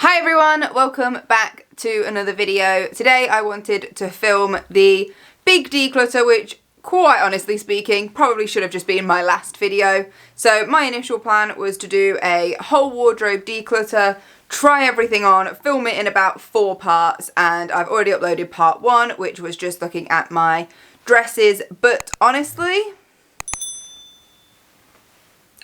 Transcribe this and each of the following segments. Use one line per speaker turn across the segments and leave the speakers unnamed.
Hi everyone, welcome back to another video. Today I wanted to film the big declutter, which quite honestly speaking probably should have just been my last video. So my initial plan was to do a whole wardrobe declutter, try everything on, film it in about 4 parts, and I've already uploaded part 1, which was just looking at my dresses, but honestly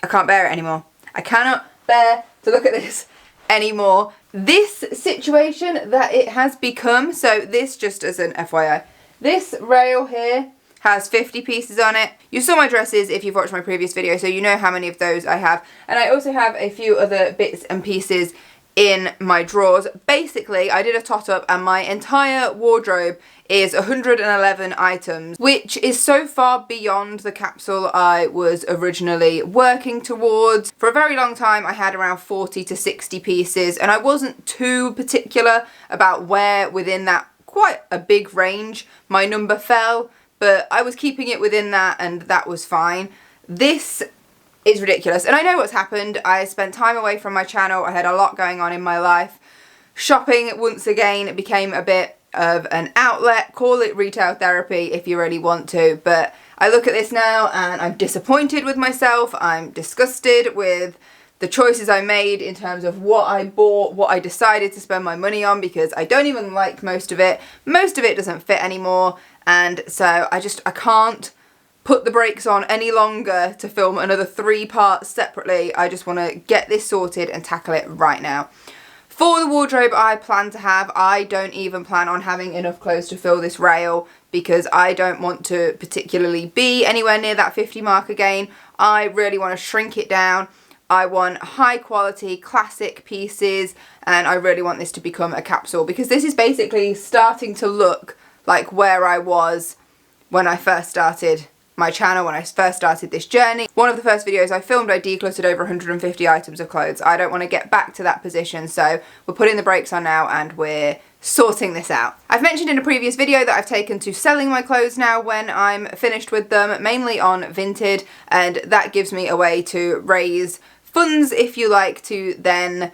I can't bear it anymore. I cannot bear to look at this anymore. This situation that it has become, so this, just as an FYI, this rail here has 50 pieces on it. You saw my dresses if you've watched my previous video, so you know how many of those I have. And I also have a few other bits and pieces in my drawers. Basically, I did a tot up and my entire wardrobe is 111 items, which is so far beyond the capsule I was originally working towards. For a very long time I had around 40 to 60 pieces, and I wasn't too particular about where within that quite a big range my number fell, but I was keeping it within that and that was fine. This is ridiculous, and I know what's happened. I spent time away from my channel, I had a lot going on in my life. Shopping once again became a bit of an outlet, call it retail therapy if you really want to, but I look at this now and I'm disappointed with myself. I'm disgusted with the choices I made in terms of what I bought, what I decided to spend my money on, because I don't even like most of it. Most of it doesn't fit anymore, and so I can't put the brakes on any longer to film another 3 parts separately. I just want to get this sorted and tackle it right now. For the wardrobe I plan to have, I don't even plan on having enough clothes to fill this rail, because I don't want to particularly be anywhere near that 50 mark again. I really want to shrink it down. I want high quality classic pieces, and I really want this to become a capsule, because this is basically starting to look like where I was when I first started my channel, when I first started this journey. One of the first videos I filmed, I decluttered over 150 items of clothes. I don't want to get back to that position, so we're putting the brakes on now and we're sorting this out. I've mentioned in a previous video that I've taken to selling my clothes now when I'm finished with them, mainly on Vinted, and that gives me a way to raise funds, if you like, to then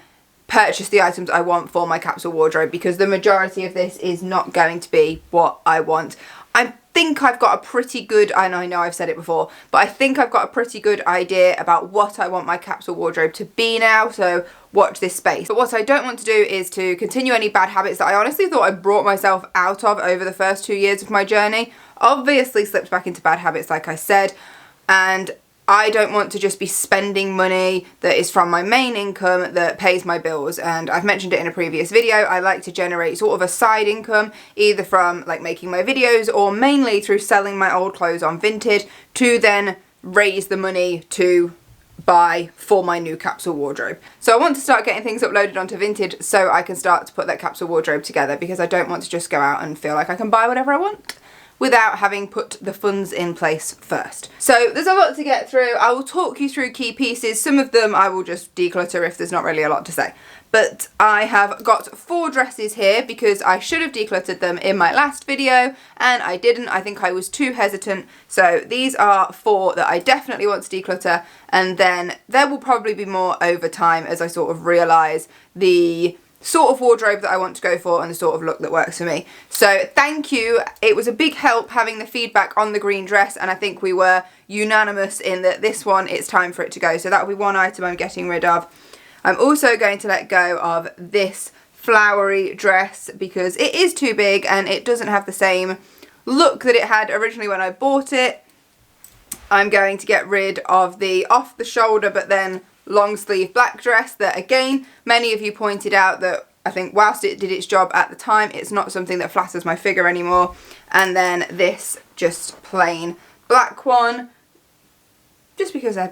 purchase the items I want for my capsule wardrobe, because the majority of this is not going to be what I want. I think I've got a pretty good, and I know I've said it before, but I think I've got a pretty good idea about what I want my capsule wardrobe to be now, so watch this space. But what I don't want to do is to continue any bad habits that I honestly thought I brought myself out of over the first 2 years of my journey. Obviously slipped back into bad habits, like I said, and I don't want to just be spending money that is from my main income that pays my bills. And I've mentioned it in a previous video, I like to generate sort of a side income, either from like making my videos or mainly through selling my old clothes on Vinted, to then raise the money to buy for my new capsule wardrobe. So I want to start getting things uploaded onto Vinted so I can start to put that capsule wardrobe together, because I don't want to just go out and feel like I can buy whatever I want without having put the funds in place first. So there's a lot to get through. I will talk you through key pieces. Some of them I will just declutter if there's not really a lot to say. But I have got 4 dresses here because I should have decluttered them in my last video and I didn't. I think I was too hesitant. So these are 4 that I definitely want to declutter, and then there will probably be more over time as I sort of realise the sort of wardrobe that I want to go for and the sort of look that works for me. So thank you. It was a big help having the feedback on the green dress, and I think we were unanimous in that this one, it's time for it to go. So that will be one item I'm getting rid of. I'm also going to let go of this flowery dress because it is too big and it doesn't have the same look that it had originally when I bought it. I'm going to get rid of the off the shoulder but then long sleeve black dress that, again, many of you pointed out that I think whilst it did its job at the time, it's not something that flatters my figure anymore. And then this just plain black one, just because I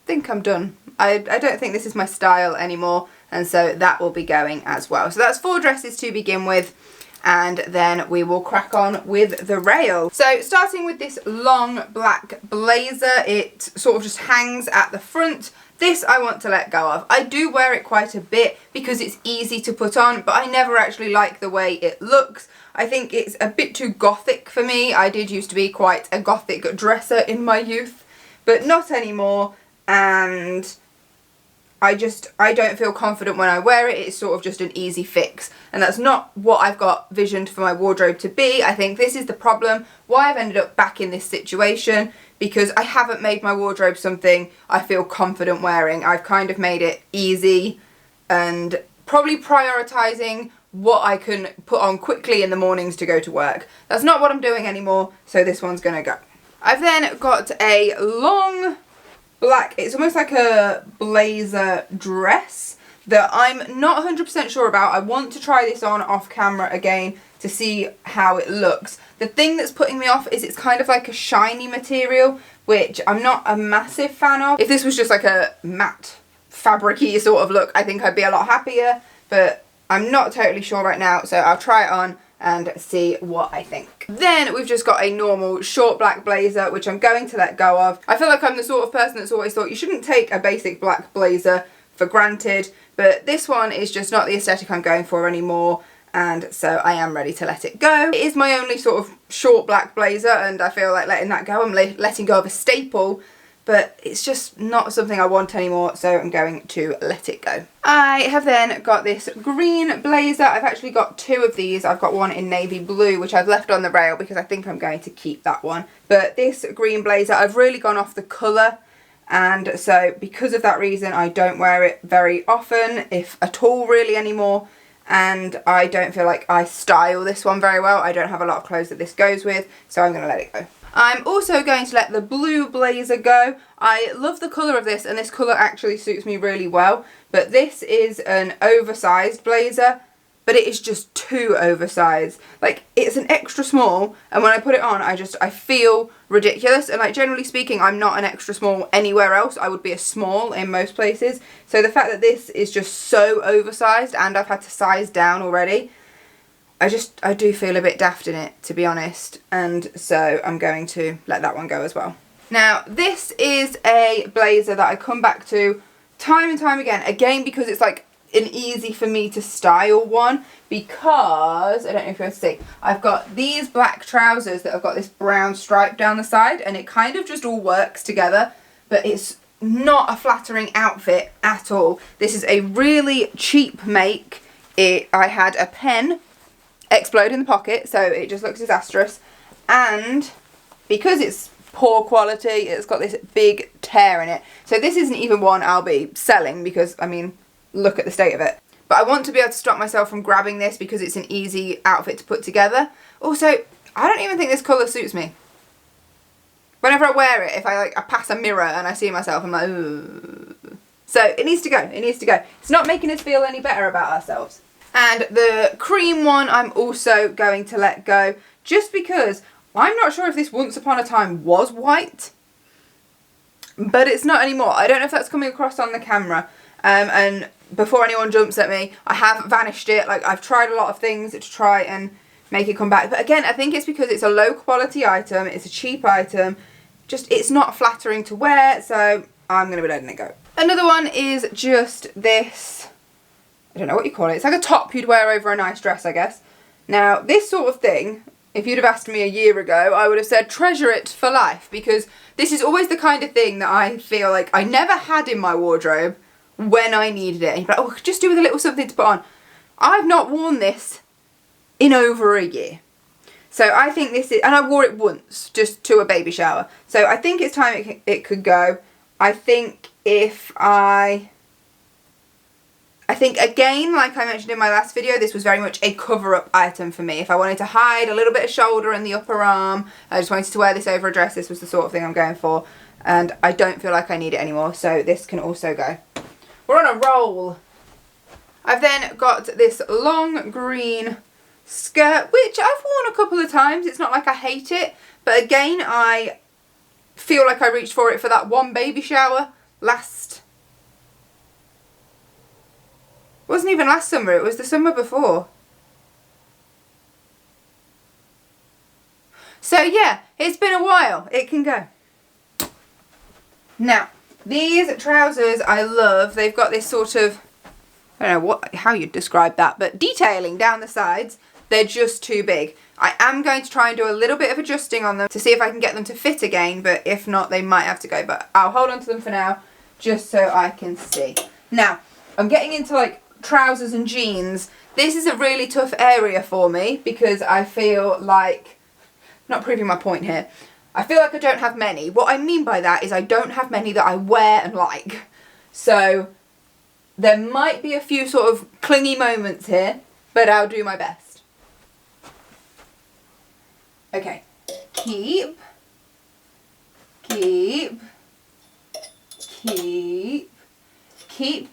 think I'm done. I don't think this is my style anymore, and so that will be going as well. So that's 4 dresses to begin with, and then we will crack on with the rail. So starting with this long black blazer, it sort of just hangs at the front. This I want to let go of. I do wear it quite a bit because it's easy to put on, but I never actually like the way it looks. I think it's a bit too gothic for me. I did used to be quite a gothic dresser in my youth, but not anymore, and I don't feel confident when I wear it. It's sort of just an easy fix. And that's not what I've got visioned for my wardrobe to be. I think this is the problem, why I've ended up back in this situation, because I haven't made my wardrobe something I feel confident wearing. I've kind of made it easy and probably prioritising what I can put on quickly in the mornings to go to work. That's not what I'm doing anymore, so this one's gonna go. I've then got a long black, it's almost like a blazer dress that I'm not 100% sure about. I want to try this on off camera again to see how it looks. The thing that's putting me off is it's kind of like a shiny material, which I'm not a massive fan of. If this was just like a matte fabric-y sort of look, I think I'd be a lot happier, but I'm not totally sure right now, so I'll try it on and see what I think. Then we've just got a normal short black blazer, which I'm going to let go of. I feel like I'm the sort of person that's always thought you shouldn't take a basic black blazer for granted, but this one is just not the aesthetic I'm going for anymore, and so I am ready to let it go. It is my only sort of short black blazer, and I feel like letting that go. I'm letting go of a staple, but it's just not something I want anymore, so I'm going to let it go. I have then got this green blazer. I've actually got two of these. I've got one in navy blue, which I've left on the rail because I think I'm going to keep that one. But this green blazer, I've really gone off the colour, and so because of that reason, I don't wear it very often, if at all really anymore, and I don't feel like I style this one very well. I don't have a lot of clothes that this goes with, so I'm going to let it go. I'm also going to let the blue blazer go. I love the colour of this, and this colour actually suits me really well, but this is an oversized blazer, but it is just too oversized. Like, it's an extra small, and when I put it on, I feel ridiculous, and like, generally speaking, I'm not an extra small anywhere else. I would be a small in most places, so the fact that this is just so oversized, and I've had to size down already, I do feel a bit daft in it, to be honest, and so I'm going to let that one go as well. Now, this is a blazer that I come back to time and time again because it's like an easy for me to style one, because, I don't know if you can see, I've got these black trousers that have got this brown stripe down the side, and it kind of just all works together, but it's not a flattering outfit at all. This is a really cheap make. I had a pen explode in the pocket, so it just looks disastrous, and because it's poor quality, it's got this big tear in it. So this isn't even one I'll be selling, because I mean, look at the state of it. But I want to be able to stop myself from grabbing this because it's an easy outfit to put together. Also, I don't even think this colour suits me. Whenever I wear it, if I pass a mirror and I see myself, I'm like, ooh. So it needs to go, it needs to go. It's not making us feel any better about ourselves. And the cream one I'm also going to let go, just because I'm not sure if this once upon a time was white, but it's not anymore. I don't know if that's coming across on the camera, and before anyone jumps at me, I have vanished it. Like, I've tried a lot of things to try and make it come back, but again, I think it's because it's a low quality item, it's a cheap item, just it's not flattering to wear, so I'm going to be letting it go. Another one is just this, I don't know what you call it. It's like a top you'd wear over a nice dress, I guess. Now, this sort of thing, if you'd have asked me a year ago, I would have said treasure it for life, because this is always the kind of thing that I feel like I never had in my wardrobe when I needed it. And you'd be like, oh, I could just do with a little something to put on. I've not worn this in over a year. So I think this is, and I wore it once, just to a baby shower. So I think it's time it could go. I think again, like I mentioned in my last video, this was very much a cover-up item for me. If I wanted to hide a little bit of shoulder and the upper arm, I just wanted to wear this over a dress, this was the sort of thing I'm going for. And I don't feel like I need it anymore, so this can also go. We're on a roll. I've then got this long green skirt, which I've worn a couple of times. It's not like I hate it, but again, I feel like I reached for it for that one baby shower wasn't even last summer, it was the summer before. So yeah, it's been a while, it can go. Now, these trousers I love. They've got this sort of, I don't know how you'd describe that, but detailing down the sides. They're just too big. I am going to try and do a little bit of adjusting on them to see if I can get them to fit again, but if not, they might have to go. But I'll hold on to them for now, just so I can see. Now, I'm getting into like trousers and jeans. This is a really tough area for me because I feel like, not proving my point here, I feel like I don't have many. What I mean by that is I don't have many that I wear and like. So there might be a few sort of clingy moments here, but I'll do my best. Okay, keep,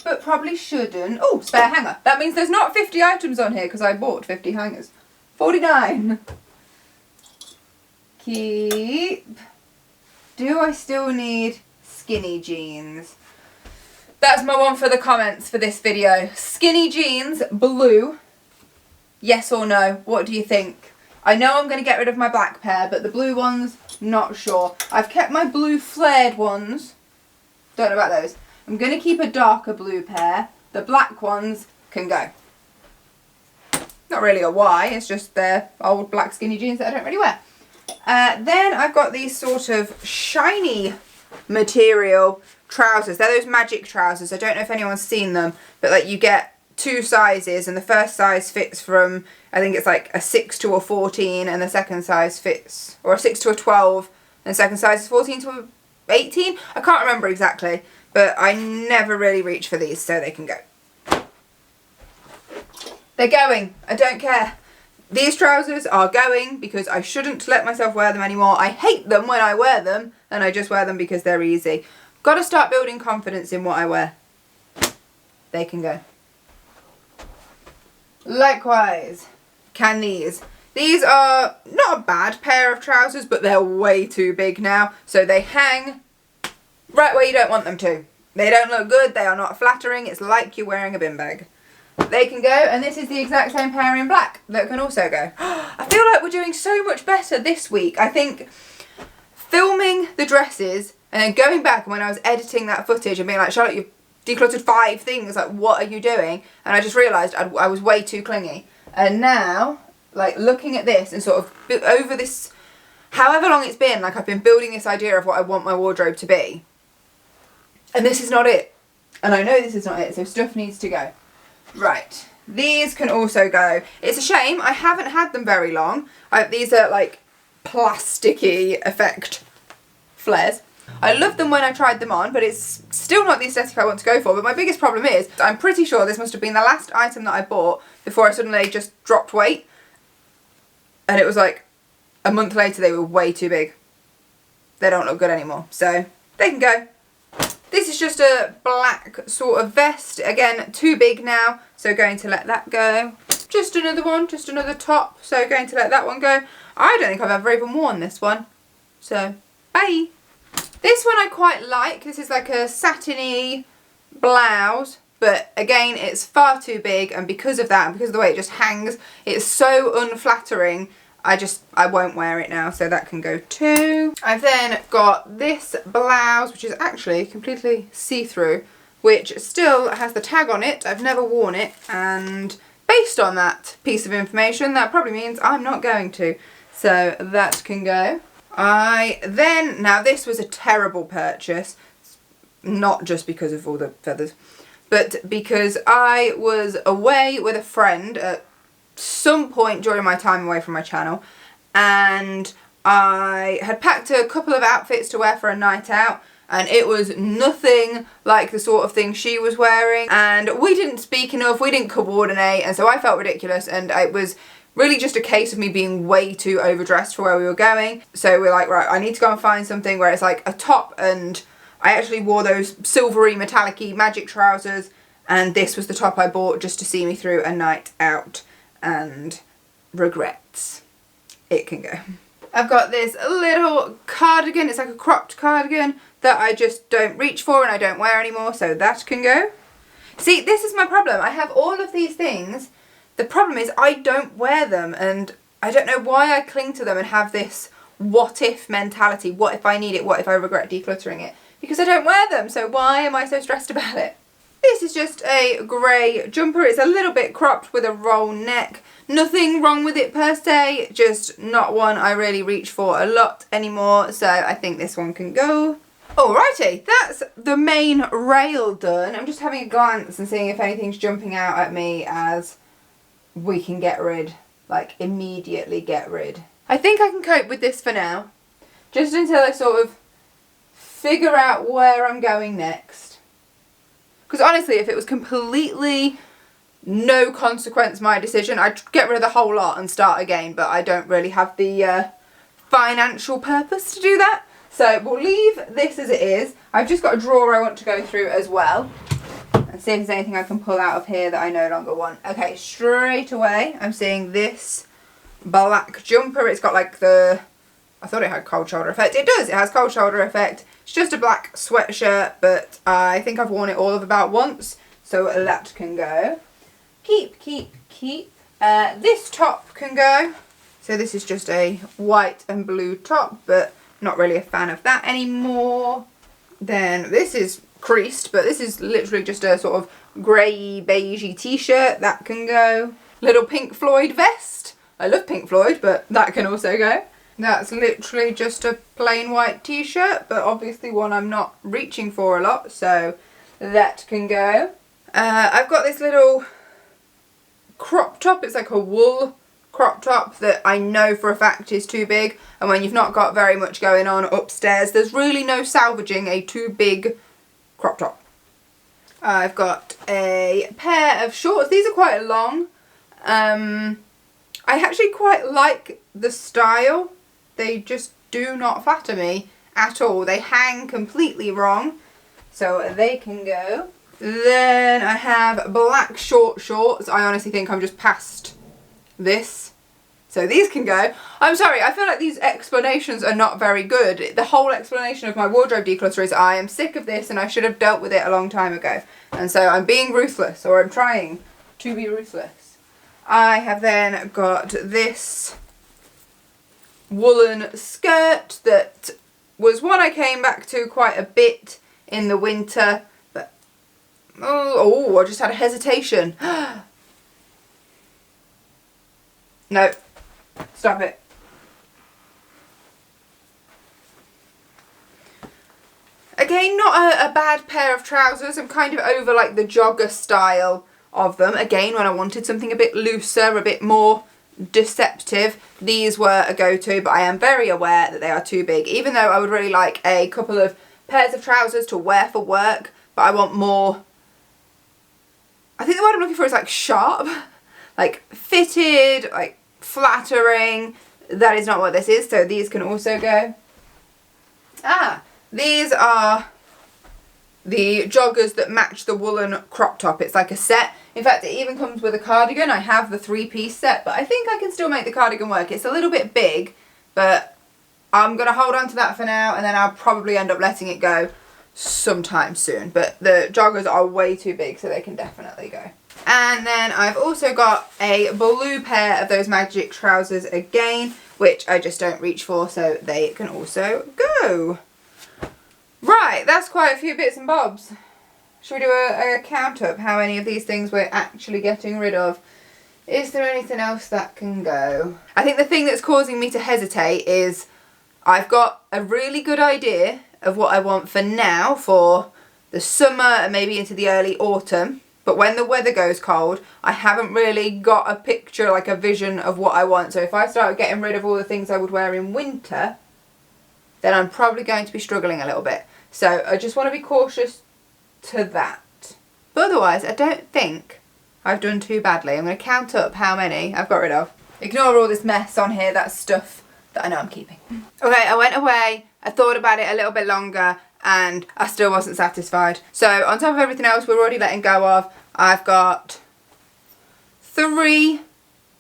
but probably shouldn't. Oh, spare hanger. That means there's not 50 items on here because I bought 50 hangers. 49. Keep. Do I still need skinny jeans? That's my one for the comments for this video. Skinny jeans, blue. Yes or no? What do you think? I know I'm going to get rid of my black pair, but the blue ones, not sure. I've kept my blue flared ones. Don't know about those. I'm going to keep a darker blue pair. The black ones can go. Not really a why, it's just they're old black skinny jeans that I don't really wear. Then I've got these sort of shiny material trousers. They're those magic trousers. I don't know if anyone's seen them, but like you get 2 sizes and the first size fits from, I think it's like a 6 to a 14 and the second size fits, or a 6 to a 12 and the second size is 14 to a 18. I can't remember exactly, but I never really reach for these, so they can go. They're going. I don't care. These trousers are going because I shouldn't let myself wear them anymore. I hate them when I wear them and I just wear them because they're easy. Got to start building confidence in what I wear. They can go. Likewise, can these. These are not a bad pair of trousers, but they're way too big now. So they hang right where you don't want them to. They don't look good. They are not flattering. It's like you're wearing a bin bag. They can go, and this is the exact same pair in black that can also go. I feel like we're doing so much better this week. I think filming the dresses and then going back when I was editing that footage and being like, Charlotte, you've decluttered 5 things, like what are you doing? And I just realised I was way too clingy. And now, like looking at this and sort of over this, however long it's been, like I've been building this idea of what I want my wardrobe to be. And this is not it. And I know this is not it, so stuff needs to go. Right, these can also go. It's a shame, I haven't had them very long. These are like plasticky effect flares. I loved them when I tried them on, but it's still not the aesthetic I want to go for. But my biggest problem is, I'm pretty sure this must have been the last item that I bought before I suddenly just dropped weight. And it was like a month later they were way too big. They don't look good anymore, so they can go. This is just a black sort of vest. Again, too big now, so going to let that go. Just another one, just another top, so going to let that one go. I don't think I've ever even worn this one, so bye. This one I quite like. This is like a satiny blouse, but again, it's far too big, and because of that, and because of the way it just hangs, it's so unflattering. I won't wear it now, so that can go too. I've then got this blouse, which is actually completely see-through, which still has the tag on it. I've never worn it, and based on that piece of information, that probably means I'm not going to. So that can go. Now this was a terrible purchase, not just because of all the feathers, but because I was away with a friend at some point during my time away from my channel, and I had packed a couple of outfits to wear for a night out, and it was nothing like the sort of thing she was wearing, and we didn't speak enough, we didn't coordinate, and so I felt ridiculous, and it was really just a case of me being way too overdressed for where we were going. So we're like, right, I need to go and find something where it's like a top, and I actually wore those silvery metallic-y magic trousers, and this was the top I bought just to see me through a night out. And regrets. It can go. I've got this little cardigan. It's like a cropped cardigan that I just don't reach for and I don't wear anymore, so that can go. See, this is my problem. I have all of these things. The problem is I don't wear them, and I don't know why I cling to them and have this what if mentality. What if I need it? What if I regret decluttering it? Because I don't wear them, so why am I so stressed about it? This is just a grey jumper. It's a little bit cropped with a roll neck. Nothing wrong with it per se, just not one I really reach for a lot anymore, so I think this one can go. Alrighty, that's the main rail done. I'm just having a glance and seeing if anything's jumping out at me as we can get rid, like immediately get rid. I think I can cope with this for now, just until I sort of figure out where I'm going next. Because honestly, if it was completely no consequence my decision, I'd get rid of the whole lot and start again, but I don't really have the financial purpose to do that. So we'll leave this as it is. I've just got a drawer I want to go through as well and see if there's anything I can pull out of here that I no longer want. Okay, straight away I'm seeing this black jumper. It's got like the, I thought it had cold shoulder effect. It does, it has cold shoulder effect. It's just a black sweatshirt, but I think I've worn it all of about once, so that can go. Keep. This top can go. So this is just a white and blue top, but not really a fan of that anymore. Then this is creased, but this is literally just a sort of grey beigey t-shirt. That can go. Little Pink Floyd vest. I love Pink Floyd, but that can also go. That's literally just a plain white t-shirt, but obviously one I'm not reaching for a lot, so that can go. I've got this little crop top. It's like a wool crop top that I know for a fact is too big, and when you've not got very much going on upstairs, there's really no salvaging a too big crop top. I've got a pair of shorts. These are quite long. I actually quite like the style. They just do not flatter me at all. They hang completely wrong, so they can go. Then I have black short shorts. I honestly think I'm just past this, so these can go. I'm sorry, I feel like these explanations are not very good. The whole explanation of my wardrobe declutter is I am sick of this and I should have dealt with it a long time ago, and so I'm being ruthless, or I'm trying to be ruthless. I have then got this woolen skirt that was one I came back to quite a bit in the winter, but oh, I just had a hesitation. No, stop it. Again, not a bad pair of trousers. I'm kind of over like the jogger style of them. Again, when I wanted something a bit looser, a bit more deceptive, these were a go-to, but I am very aware that they are too big, even though I would really like a couple of pairs of trousers to wear for work, but I want more, I think the word I'm looking for is like sharp, like fitted, like flattering. That is not what this is, so these can also go. These are the joggers that match the woolen crop top. It's like a set. In fact, it even comes with a cardigan. I have the 3-piece set, but I think I can still make the cardigan work. It's a little bit big, but I'm going to hold on to that for now, and then I'll probably end up letting it go sometime soon. But the joggers are way too big, so they can definitely go. And then I've also got a blue pair of those magic trousers again, which I just don't reach for, so they can also go. Right, that's quite a few bits and bobs. Should we do a count up how many of these things we're actually getting rid of? Is there anything else that can go? I think the thing that's causing me to hesitate is I've got a really good idea of what I want for now, for the summer and maybe into the early autumn. But when the weather goes cold, I haven't really got a picture, like a vision of what I want. So if I start getting rid of all the things I would wear in winter, then I'm probably going to be struggling a little bit. So I just want to be cautious to that. But otherwise, I don't think I've done too badly. I'm going to count up how many I've got rid of. Ignore all this mess on here, that's stuff that I know I'm keeping. Okay, I went away, I thought about it a little bit longer, and I still wasn't satisfied. So on top of everything else we're already letting go of, I've got 3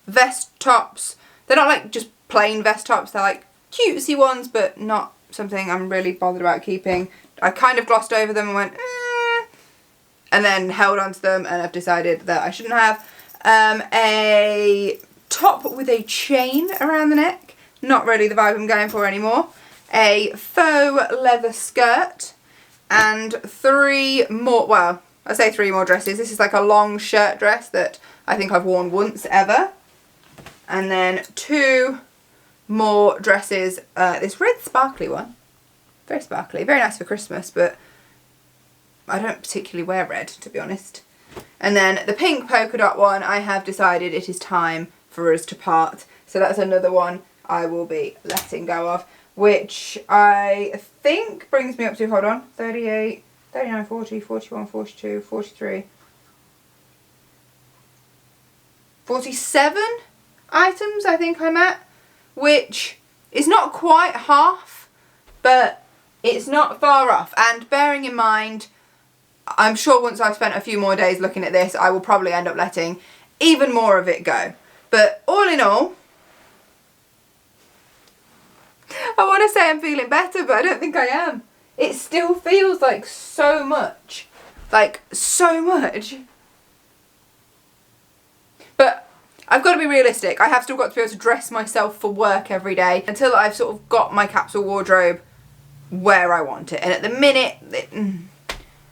vest tops. They're not like just plain vest tops, they're like cutesy ones, but not something I'm really bothered about keeping. I kind of glossed over them and went, and then held onto them, and I've decided that I shouldn't have. A top with a chain around the neck, not really the vibe I'm going for anymore. A faux leather skirt, and 3 more, well, I say 3 more dresses. This is like a long shirt dress that I think I've worn once ever. And then 2 more dresses, this red sparkly one, Very sparkly, very nice for Christmas, but I don't particularly wear red, to be honest. And then the pink polka dot one, I have decided it is time for us to part. So that's another one I will be letting go of, which I think brings me up to, hold on, 38, 39, 40, 41, 42, 43, 47 items I think I'm at, which is not quite half, but it's not far off. And bearing in mind, I'm sure once I've spent a few more days looking at this, I will probably end up letting even more of it go. But all in all, I want to say I'm feeling better, but I don't think I am. It still feels like so much. Like, so much. But I've got to be realistic. I have still got to be able to dress myself for work every day until I've sort of got my capsule wardrobe where I want it. And at the minute,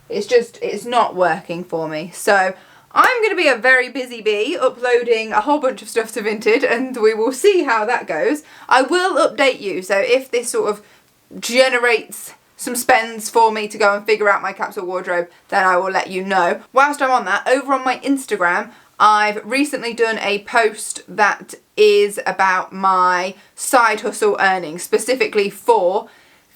it's not working for me. So I'm going to be a very busy bee uploading a whole bunch of stuff to Vinted, and we will see how that goes. I will update you, so if this sort of generates some spends for me to go and figure out my capsule wardrobe, then I will let you know. Whilst I'm on that, over on my Instagram, I've recently done a post that is about my side hustle earnings, specifically for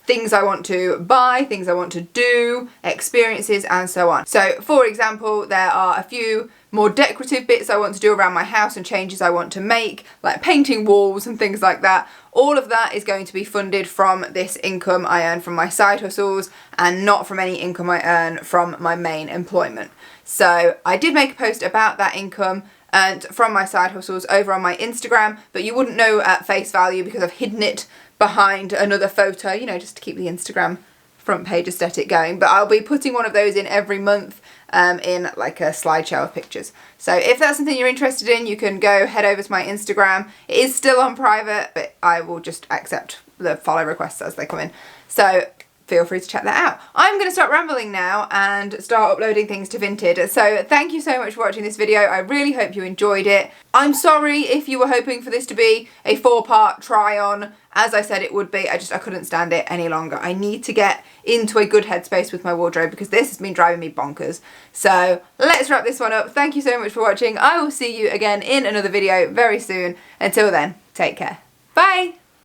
things I want to buy, things I want to do, experiences, and so on. So, for example, there are a few more decorative bits I want to do around my house and changes I want to make, like painting walls and things like that. All of that is going to be funded from this income I earn from my side hustles and not from any income I earn from my main employment. So I did make a post about that income and from my side hustles over on my Instagram, but you wouldn't know at face value because I've hidden it behind another photo, you know, just to keep the Instagram front page aesthetic going. But I'll be putting one of those in every month in like a slideshow of pictures. So if that's something you're interested in, you can go head over to my Instagram. It is still on private, but I will just accept the follow requests as they come in. So feel free to check that out. I'm going to start rambling now and start uploading things to Vinted. So thank you so much for watching this video. I really hope you enjoyed it. I'm sorry if you were hoping for this to be a 4-part try on. As I said it would be, I couldn't stand it any longer. I need to get into a good headspace with my wardrobe because this has been driving me bonkers. So let's wrap this one up. Thank you so much for watching. I will see you again in another video very soon. Until then, take care. Bye!